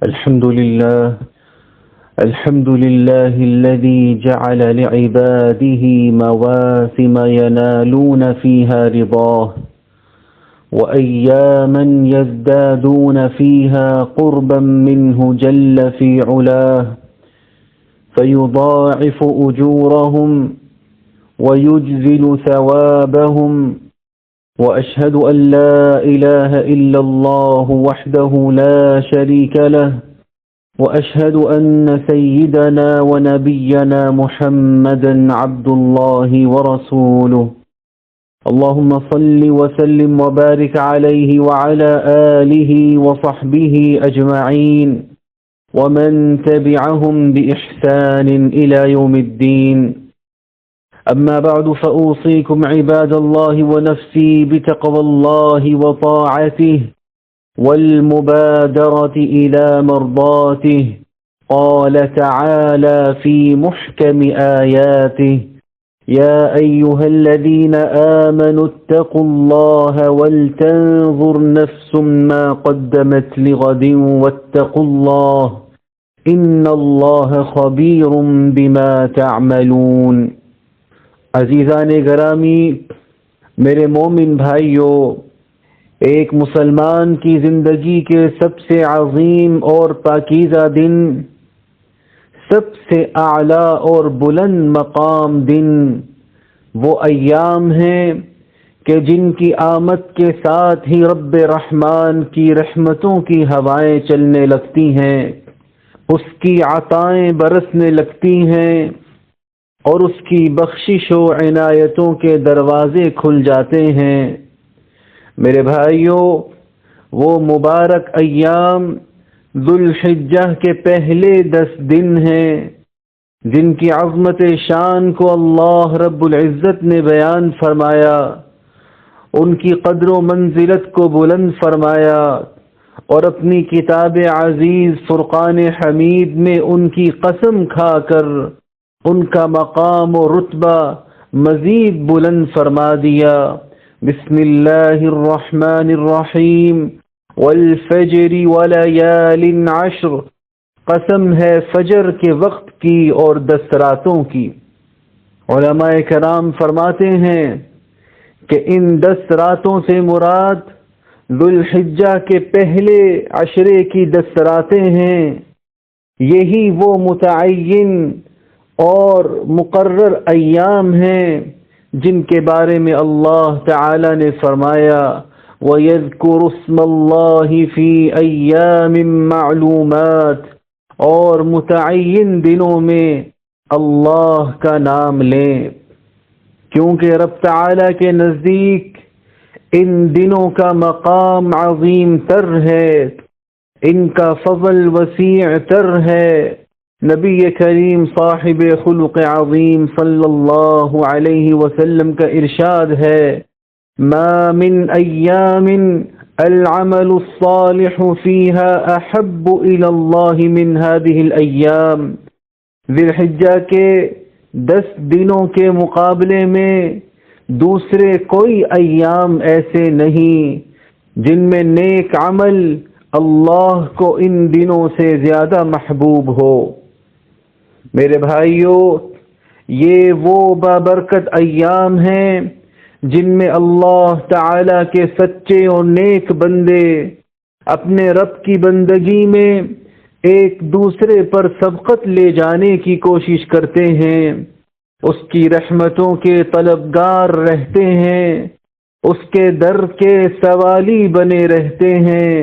الحمد لله الذي جعل لعباده مواسم ينالون فيها رضاه وأياما يزدادون فيها قربا منه جل في علاه فيضاعف أجورهم ويجزل ثوابهم وأشهد أن لا إله إلا الله وحده لا شريك له وأشهد أن سيدنا ونبينا محمدا عبد الله ورسوله اللهم صل وسلم وبارك عليه وعلى آله وصحبه أجمعين ومن تبعهم بإحسان إلى يوم الدين. أما بعد فأوصيكم عباد الله ونفسي بتقوى الله وطاعته والمبادرة إلى مرضاته. قال تعالى في محكم آياته: يا أيها الذين آمنوا اتقوا الله ولتنظر نفس ما قدمت لغد واتقوا الله إن الله خبير بما تعملون. عزیزان گرامی، میرے مومن بھائیوں، ایک مسلمان کی زندگی کے سب سے عظیم اور پاکیزہ دن، سب سے اعلیٰ اور بلند مقام دن وہ ایام ہیں کہ جن کی آمد کے ساتھ ہی رب رحمان کی رحمتوں کی ہوائیں چلنے لگتی ہیں، اس کی عطائیں برسنے لگتی ہیں اور اس کی بخشش و عنایتوں کے دروازے کھل جاتے ہیں۔ میرے بھائیوں، وہ مبارک ایام ذوالحجہ کے پہلے 10 دن ہیں جن کی عظمت شان کو اللہ رب العزت نے بیان فرمایا، ان کی قدر و منزلت کو بلند فرمایا اور اپنی کتاب عزیز فرقان حمید میں ان کی قسم کھا کر ان کا مقام و رتبہ مزید بلند فرما دیا۔ بسم اللہ الرحمن الرحیم والفجر ولیال عشر، قسم ہے فجر کے وقت کی اور 10 راتوں کی۔ علماء کرام فرماتے ہیں کہ ان 10 راتوں سے مراد ذوالحجہ کے پہلے عشرے کی 10 راتیں ہیں۔ یہی وہ متعین اور مقرر ایام ہیں جن کے بارے میں اللہ تعالی نے فرمایا: وَيَذْكُرُ اسْمَ اللَّهِ فِي أَيَّامٍ مَّعْلُومَاتٍ، اور متعین دنوں میں اللہ کا نام لیں، کیونکہ رب تعالی کے نزدیک ان دنوں کا مقام عظیم تر ہے، ان کا فضل وسیع تر ہے۔ نبی کریم صاحب خلق عظیم صلی اللہ علیہ وسلم کا ارشاد ہے: ما من ایام العمل الصالح فيها احب الى اللہ من هذه الایام، ذی الحجہ کے 10 دنوں کے مقابلے میں دوسرے کوئی ایام ایسے نہیں جن میں نیک عمل اللہ کو ان دنوں سے زیادہ محبوب ہو۔ میرے بھائیوں، یہ وہ بابرکت ایام ہیں جن میں اللہ تعالی کے سچے اور نیک بندے اپنے رب کی بندگی میں ایک دوسرے پر سبقت لے جانے کی کوشش کرتے ہیں، اس کی رحمتوں کے طلبگار رہتے ہیں، اس کے در کے سوالی بنے رہتے ہیں،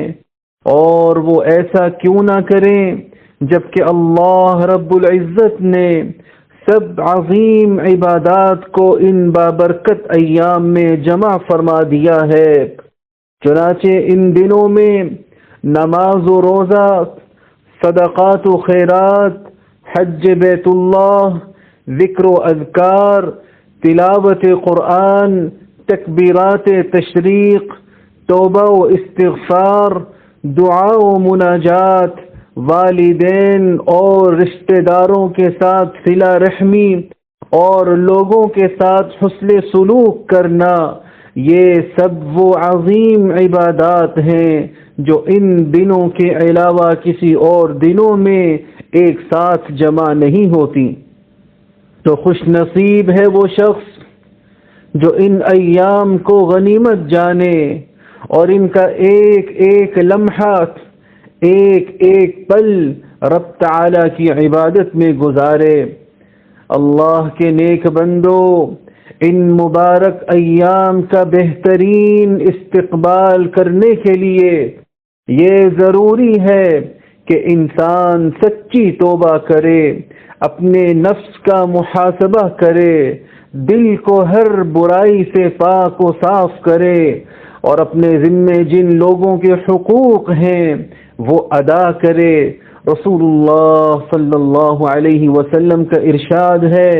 اور وہ ایسا کیوں نہ کریں جبکہ اللہ رب العزت نے سب عظیم عبادات کو ان بابرکت ایام میں جمع فرما دیا ہے۔ چنانچہ ان دنوں میں نماز و روزہ، صدقات و خیرات، حج بیت اللہ، ذکر و اذکار، تلاوت قرآن، تکبیرات تشریق، توبہ و استغفار، دعا و مناجات، والدین اور رشتہ داروں کے ساتھ صلہ رحمی اور لوگوں کے ساتھ حسن سلوک کرنا، یہ سب وہ عظیم عبادات ہیں جو ان دنوں کے علاوہ کسی اور دنوں میں ایک ساتھ جمع نہیں ہوتی۔ تو خوش نصیب ہے وہ شخص جو ان ایام کو غنیمت جانے اور ان کا ایک ایک لمحہ، ایک ایک پل رب تعالی کی عبادت میں گزارے۔ اللہ کے نیک بندو، ان مبارک ایام کا بہترین استقبال کرنے کے لیے یہ ضروری ہے کہ انسان سچی توبہ کرے، اپنے نفس کا محاسبہ کرے، دل کو ہر برائی سے پاک و صاف کرے، اور اپنے ذمے جن لوگوں کے حقوق ہیں وہ ادا کرے۔ رسول اللہ صلی اللہ علیہ وسلم کا ارشاد ہے،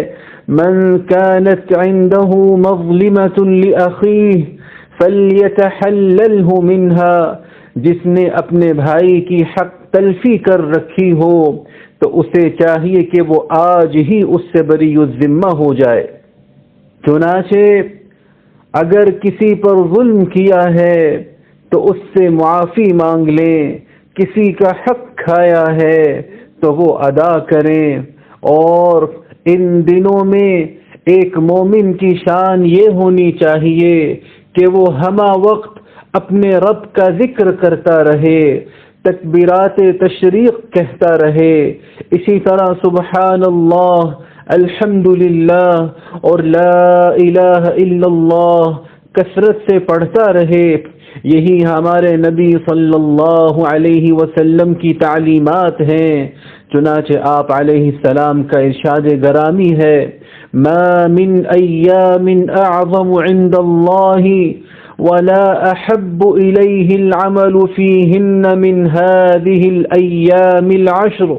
من كانت عنده مظلمة لأخيه فليتحلله منها، جس نے اپنے بھائی کی حق تلفی کر رکھی ہو تو اسے چاہیے کہ وہ آج ہی اس سے بری الذمہ ہو جائے۔ چنانچہ اگر کسی پر ظلم کیا ہے تو اس سے معافی مانگ لیں، کسی کا حق کھایا ہے تو وہ ادا کریں۔ اور ان دنوں میں ایک مومن کی شان یہ ہونی چاہیے کہ وہ ہمہ وقت اپنے رب کا ذکر کرتا رہے، تکبیرات تشریق کہتا رہے، اسی طرح سبحان اللہ، الحمدللہ اور لا الہ الا اللہ کثرت سے پڑھتا رہے۔ یہی ہمارے نبی صلی اللہ علیہ وسلم کی تعلیمات ہیں۔ چنانچہ آپ علیہ السلام کا ارشاد گرامی ہے، ما من ایام اعظم عند اللہ ولا احب الیہ العمل فیہن من هذه الایام العشر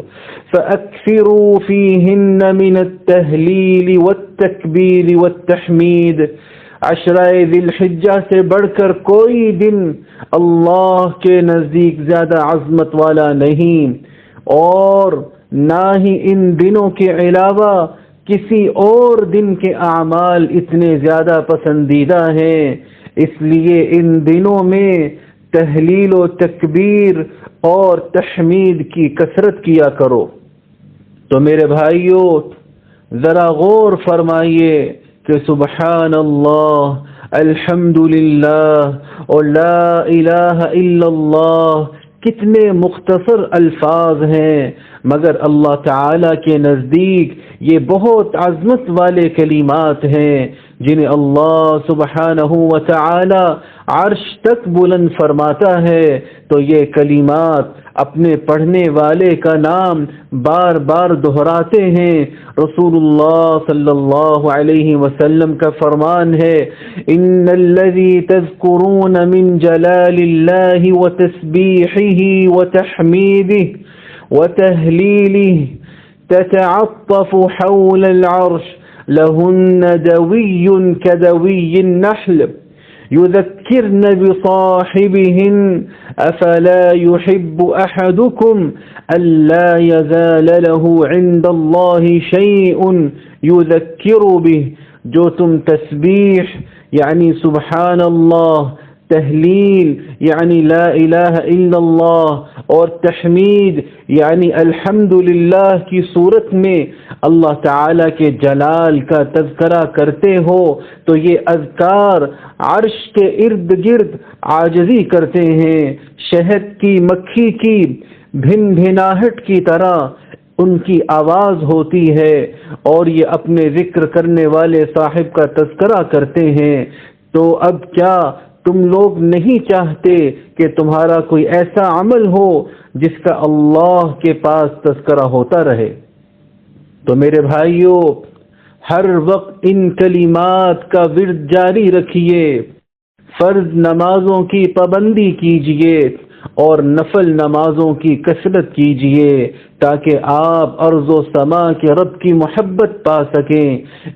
فاکثروا فیہن من التہلیل والتکبیر والتحمید۔ عشرہ ذی الحجہ سے بڑھ کر کوئی دن اللہ کے نزدیک زیادہ عظمت والا نہیں، اور نہ ہی ان دنوں کے علاوہ کسی اور دن کے اعمال اتنے زیادہ پسندیدہ ہیں۔ اس لیے ان دنوں میں تہلیل و تکبیر اور تحمید کی کثرت کیا کرو۔ تو میرے بھائیو، ذرا غور فرمائیے کہ سبحان اللہ، الحمدللہ اور لا الہ الا اللہ کتنے مختصر الفاظ ہیں، مگر اللہ تعالی کے نزدیک یہ بہت عظمت والے کلمات ہیں جنہیں اللہ سبحانہ و تعالی عرش تک بلند فرماتا ہے۔ تو یہ کلمات اپنے پڑھنے والے کا نام بار بار دہراتے ہیں۔ رسول اللہ صلی اللہ علیہ وسلم کا فرمان ہے، ان الذی تذکرون من جلال اللہ وتسبیحہ وتحمیدہ وتہلیلہ تتعطف حول العرش لہن دوی کدوی النحل يذكرن بصاحبهن أفلا يحب أحدكم ألا يزال له عند الله شيء يذكر به۔ جو تم تسبیح یعنی سبحان اللہ، تہلیل یعنی لا الہ الا اللہ اور تحمید یعنی الحمدللہ کی صورت میں اللہ تعالی کے جلال کا تذکرہ کرتے ہو تو یہ اذکار عرش کے ارد گرد عاجزی کرتے ہیں، شہد کی مکھی کی بھن بھناہٹ کی طرح ان کی آواز ہوتی ہے، اور یہ اپنے ذکر کرنے والے صاحب کا تذکرہ کرتے ہیں۔ تو اب کیا تم لوگ نہیں چاہتے کہ تمہارا کوئی ایسا عمل ہو جس کا اللہ کے پاس تذکرہ ہوتا رہے؟ تو میرے بھائیو، ہر وقت ان کلمات کا ورد جاری رکھیے، فرض نمازوں کی پابندی کیجیے اور نفل نمازوں کی کثرت کیجیے تاکہ آپ ارض و سما کے رب کی محبت پا سکیں۔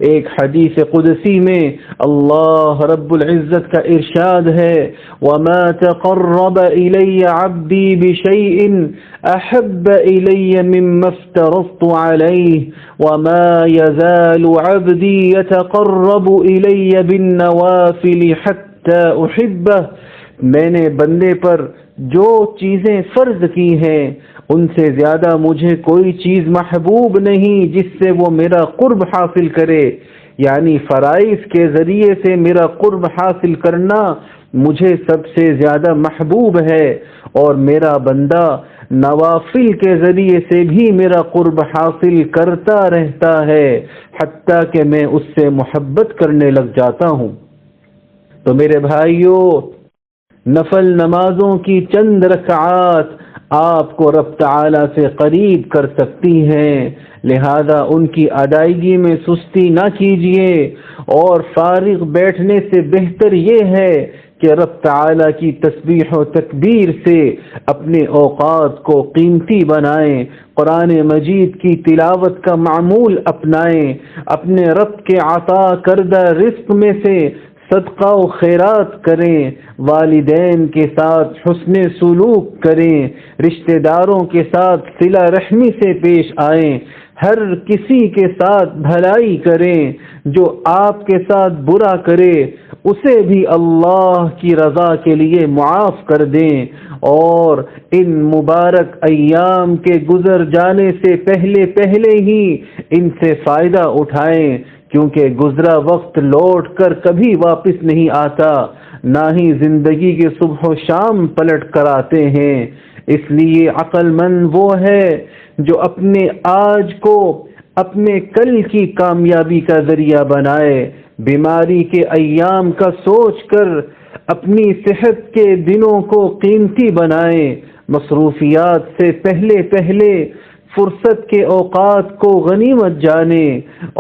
ایک حدیث قدسی میں اللہ رب العزت کا ارشاد ہے، وَمَا تَقَرَّبَ إِلَيَّ عَبْدِي بِشَيْءٍ أَحَبَّ إِلَيَّ مِمَّا افْتَرَضْتُ عَلَيْهِ وَمَا يَزَالُ عَبْدِي يَتَقَرَّبُ إِلَيَّ بِالنَّوَافِلِ حَتَّى حتى أحبه، میں نے بندے پر جو چیزیں فرض کی ہیں ان سے زیادہ مجھے کوئی چیز محبوب نہیں جس سے وہ میرا قرب حاصل کرے، یعنی فرائض کے ذریعے سے میرا قرب حاصل کرنا مجھے سب سے زیادہ محبوب ہے، اور میرا بندہ نوافل کے ذریعے سے بھی میرا قرب حاصل کرتا رہتا ہے حتیٰ کہ میں اس سے محبت کرنے لگ جاتا ہوں۔ تو میرے بھائیوں، نفل نمازوں کی چند رکعات آپ کو رب تعالی سے قریب کر سکتی ہیں، لہذا ان کی ادائیگی میں سستی نہ کیجیے، اور فارغ بیٹھنے سے بہتر یہ ہے کہ رب تعالی کی تسبیح و تکبیر سے اپنے اوقات کو قیمتی بنائیں، قرآن مجید کی تلاوت کا معمول اپنائیں، اپنے رب کے عطا کردہ رزق میں سے صدقہ و خیرات کریں، والدین کے ساتھ حسن سلوک کریں، رشتہ داروں کے ساتھ صلہ رحمی سے پیش آئیں، ہر کسی کے ساتھ بھلائی کریں، جو آپ کے ساتھ برا کرے اسے بھی اللہ کی رضا کے لیے معاف کر دیں، اور ان مبارک ایام کے گزر جانے سے پہلے پہلے ہی ان سے فائدہ اٹھائیں، کیونکہ گزرا وقت لوٹ کر کبھی واپس نہیں آتا، نہ ہی زندگی کے صبح و شام پلٹ کر آتے ہیں۔ اس لیے عقل مند وہ ہے جو اپنے آج کو اپنے کل کی کامیابی کا ذریعہ بنائے، بیماری کے ایام کا سوچ کر اپنی صحت کے دنوں کو قیمتی بنائے، مصروفیات سے پہلے پہلے فرصت کے اوقات کو غنیمت جانے،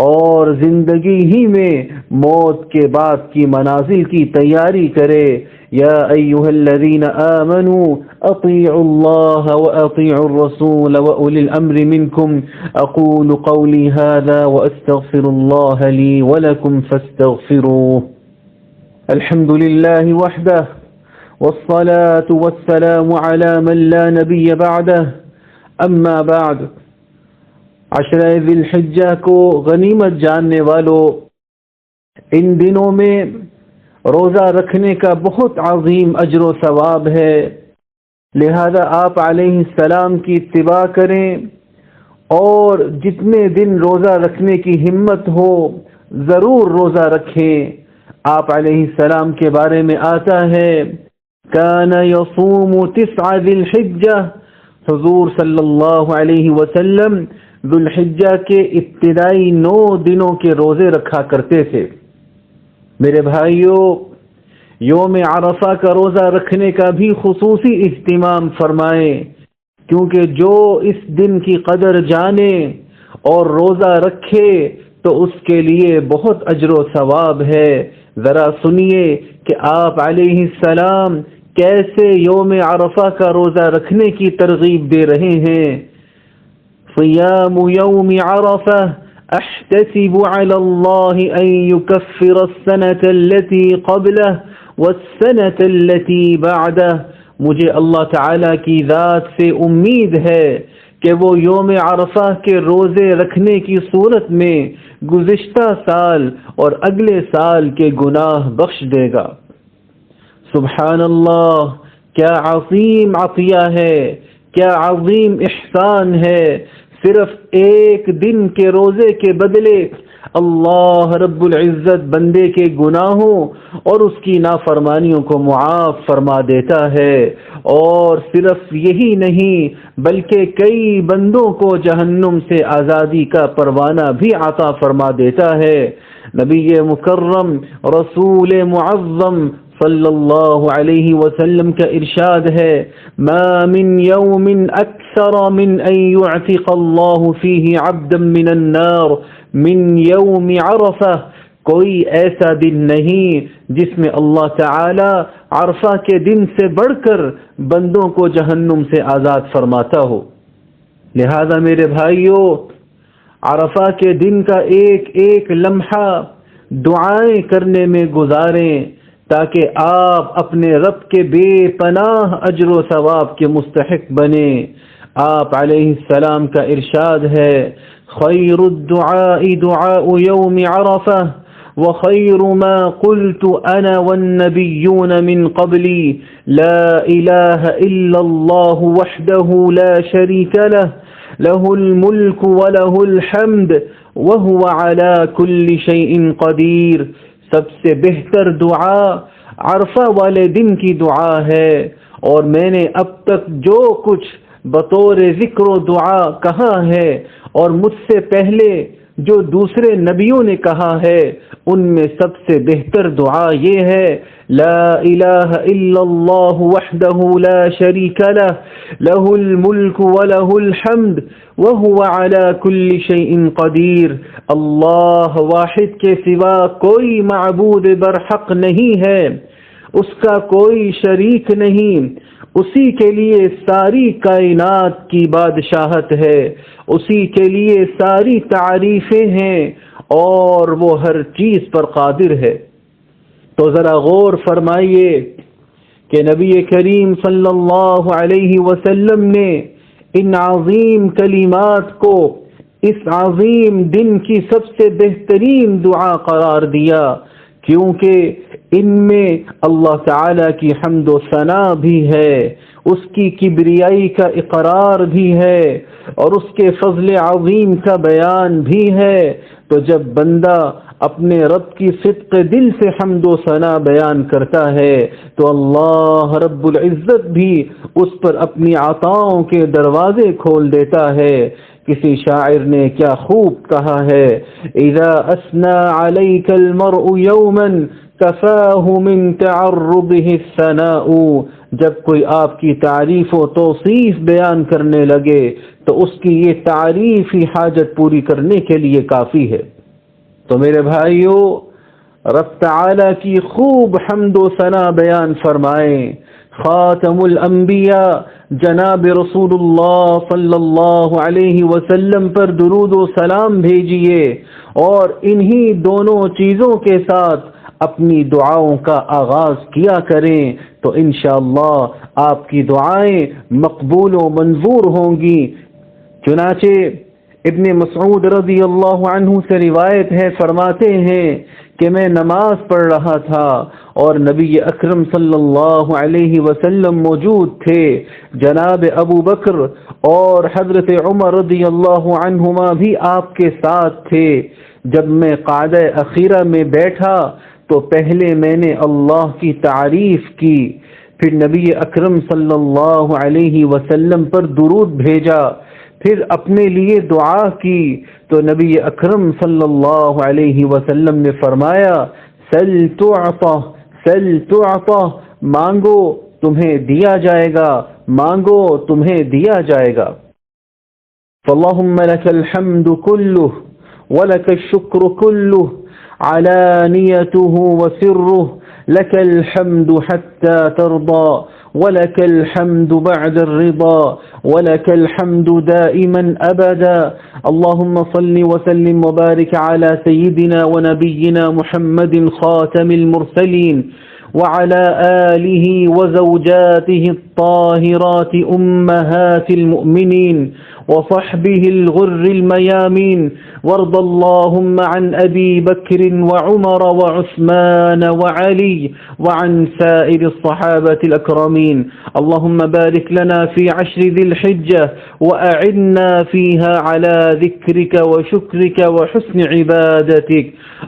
اور زندگی ہی میں موت کے بعد کی منازل کی تیاری کرے۔ یا ایھا الذین آمنوا اطیعوا اللہ واطیعوا الرسول واولی الامر منکم، اقول قولی ھذا واستغفر اللہ لی ولکم فاستغفروہ۔ الحمد للہ وحدہ والصلاة والسلام علی من لا نبی بعدہ، اما بعد۔ عشرہ ذی الحجہ کو غنیمت جاننے والوں، ان دنوں میں روزہ رکھنے کا بہت عظیم اجر و ثواب ہے، لہذا آپ علیہ السلام کی اتباع کریں، اور جتنے دن روزہ رکھنے کی ہمت ہو ضرور روزہ رکھیں۔ آپ علیہ السلام کے بارے میں آتا ہے کان یصوم 9 ذی الحجہ، حضور صلی اللہ علیہ وسلم ذو الحجہ کے ابتدائی 9 دنوں کے روزے رکھا کرتے تھے۔ میرے بھائیوں، یوم عرفہ کا روزہ رکھنے کا بھی خصوصی اہتمام فرمائیں، کیونکہ جو اس دن کی قدر جانے اور روزہ رکھے تو اس کے لیے بہت اجر و ثواب ہے۔ ذرا سنیے کہ آپ علیہ السلام کیسے یوم عرفہ کا روزہ رکھنے کی ترغیب دے رہے ہیں۔ صیام یوم عرفہ احتسب علی اللہ ان یکفر السنة التي قبلہ والسنة التي بعدہ، مجھے اللہ تعالی کی ذات سے امید ہے کہ وہ یوم عرفہ کے روزے رکھنے کی صورت میں گزشتہ سال اور اگلے سال کے گناہ بخش دے گا۔ سبحان اللہ، کیا عظیم عطیہ ہے، کیا عظیم احسان ہے۔ صرف ایک دن کے روزے کے بدلے اللہ رب العزت بندے کے گناہوں اور اس کی نافرمانیوں کو معاف فرما دیتا ہے، اور صرف یہی نہیں بلکہ کئی بندوں کو جہنم سے آزادی کا پروانہ بھی عطا فرما دیتا ہے۔ نبی مکرم رسول معظم صلی اللہ علیہ وسلم کا ارشاد ہے ما من یوم اکثر من ان یعتق اللہ فیہ عبدا من النار من یوم عرفہ، کوئی ایسا دن نہیں جس میں اللہ تعالی عرفہ کے دن سے بڑھ کر بندوں کو جہنم سے آزاد فرماتا ہو۔ لہذا میرے بھائیوں، عرفہ کے دن کا ایک ایک لمحہ دعائیں کرنے میں گزاریں تاکہ آپ اپنے رب کے بے پناہ اجر و ثواب کے مستحق بنیں۔ آپ علیہ السلام کا ارشاد ہے خیر الدعاء دعاء یوم عرفہ وخير ما قلت أنا والنبيون من قبلي لا إله إلا الله وحده لا شريك له له الملك وله الحمد وهو على كل شيء قدير. سب سے بہتر دعا عرفہ والے دن کی دعا ہے، اور میں نے اب تک جو کچھ بطور ذکر و دعا کہا ہے اور مجھ سے پہلے جو دوسرے نبیوں نے کہا ہے ان میں سب سے بہتر دعا یہ ہے لا الہ الا اللہ وحدہ لا شریک لہ لہ الملک ولہ الحمد وہو علی کل شیء قدیر. اللہ واحد کے سوا کوئی معبود برحق نہیں ہے، اس کا کوئی شریک نہیں، اسی کے لیے ساری کائنات کی بادشاہت ہے، اسی کے لیے ساری تعریفیں ہیں، اور وہ ہر چیز پر قادر ہے. تو ذرا غور فرمائیے کہ نبی کریم صلی اللہ علیہ وسلم نے ان عظیم کلمات کو اس عظیم دن کی سب سے بہترین دعا قرار دیا، کیونکہ ان میں اللہ تعالی کی حمد و ثنا بھی ہے، اس کی کبریائی کا اقرار بھی ہے، اور اس کے فضل عظیم کا بیان بھی ہے. تو جب بندہ اپنے رب کی صدق دل سے حمد و ثنا بیان کرتا ہے تو اللہ رب العزت بھی اس پر اپنی عطاؤں کے دروازے کھول دیتا ہے. کسی شاعر نے کیا خوب کہا ہے اذا اثنى عليك المرء يوما كفاه من تعرضه الثناء. جب کوئی آپ کی تعریف و توصیف بیان کرنے لگے تو اس کی یہ تعریف ہی حاجت پوری کرنے کے لیے کافی ہے. تو میرے بھائیو، رب تعالی کی خوب حمد و ثنا بیان فرمائیں. خاتم الانبیاء جناب رسول اللہ صلی اللہ علیہ وسلم پر درود و سلام بھیجیے، اور انہی دونوں چیزوں کے ساتھ اپنی دعاؤں کا آغاز کیا کریں تو انشاءاللہ آپ کی دعائیں مقبول و منظور ہوں گی. چنانچہ ابن مسعود رضی اللہ عنہ سے روایت ہے، فرماتے ہیں کہ میں نماز پڑھ رہا تھا اور نبی اکرم صلی اللہ علیہ وسلم موجود تھے، جناب ابو بکر اور حضرت عمر رضی اللہ عنہما بھی آپ کے ساتھ تھے. جب میں قعدہ اخیرہ میں بیٹھا تو پہلے میں نے اللہ کی تعریف کی، پھر نبی اکرم صلی اللہ علیہ وسلم پر درود بھیجا، پھر اپنے لیے دعا کی تو نبی اکرم صلی اللہ علیہ وسلم نے فرمایا سل تعطى سل تعطى، مانگو تمہیں دیا جائے گا، مانگو تمہیں دیا جائے گا. فاللہم لک الحمد کلہ ولک الشکر کلہ علانیته وسره، لك الحمد حتى ترضى ولك الحمد بعد الرضا ولك الحمد دائما أبدا. اللهم صل وسلم وبارك على سيدنا ونبينا محمد خاتم المرسلين وعلى آله وزوجاته الطاهرات أمهات المؤمنين وصحبه الغر الميامين، وارض اللهم عن أبي بكر وعمر وعثمان وعلي وعن سائر الصحابة الأكرمين. اللهم بارك لنا في عشر ذي الحجة وأعنا فيها على ذكرك وشكرك وحسن عبادتك.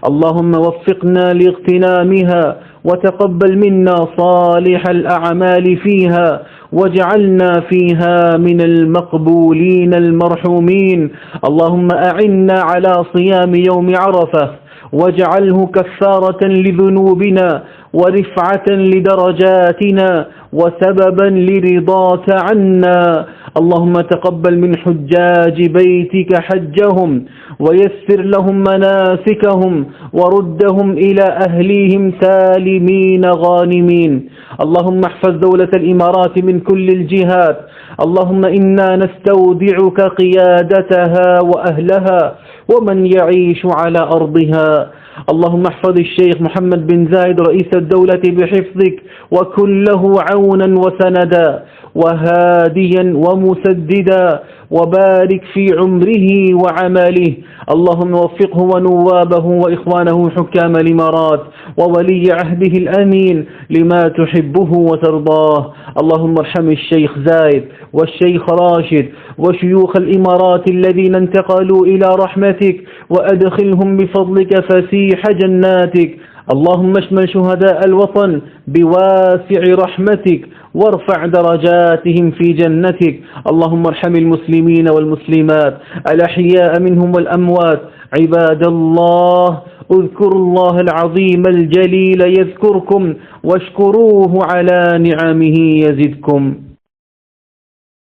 اللهم وفقنا لاغتنامها وتقبل منا صالح الأعمال فيها واجعلنا فيها من المقبولين المرحومين. اللهم أعنا على صيام يوم عرفة واجعله كفارة لذنوبنا ورفعة لدرجاتنا وسببا لرضاك عنا. اللهم تقبل من حجاج بيتك حجهم ويسر لهم مناسكهم وردهم إلى أهليهم سالمين غانمين. اللهم احفظ دولة الإمارات من كل الجهات. اللهم إنا نستودعك قيادتها وأهلها ومن يعيش على أرضها. اللهم احفظ الشيخ محمد بن زايد رئيس الدولة بحفظك وكن له عونا وسندا وهاديا ومسددا وبارك في عمره وعمله. اللهم وفقه ونوابه وإخوانه حكام الإمارات وولي عهده الأمين لما تحبه وترضاه. اللهم ارحم الشيخ زايد والشيخ راشد وشيوخ الإمارات الذين انتقلوا إلى رحمتك، وأدخلهم بفضلك فسيح جناتك. اللهم اشمل شهداء الوطن بواسع رحمتك وارفع درجاتهم في جنتك. اللهم ارحم المسلمين والمسلمات الأحياء منهم والأموات. عباد الله، اذكروا الله العظيم الجليل يذكركم، واشكروه على نعمه يزدكم.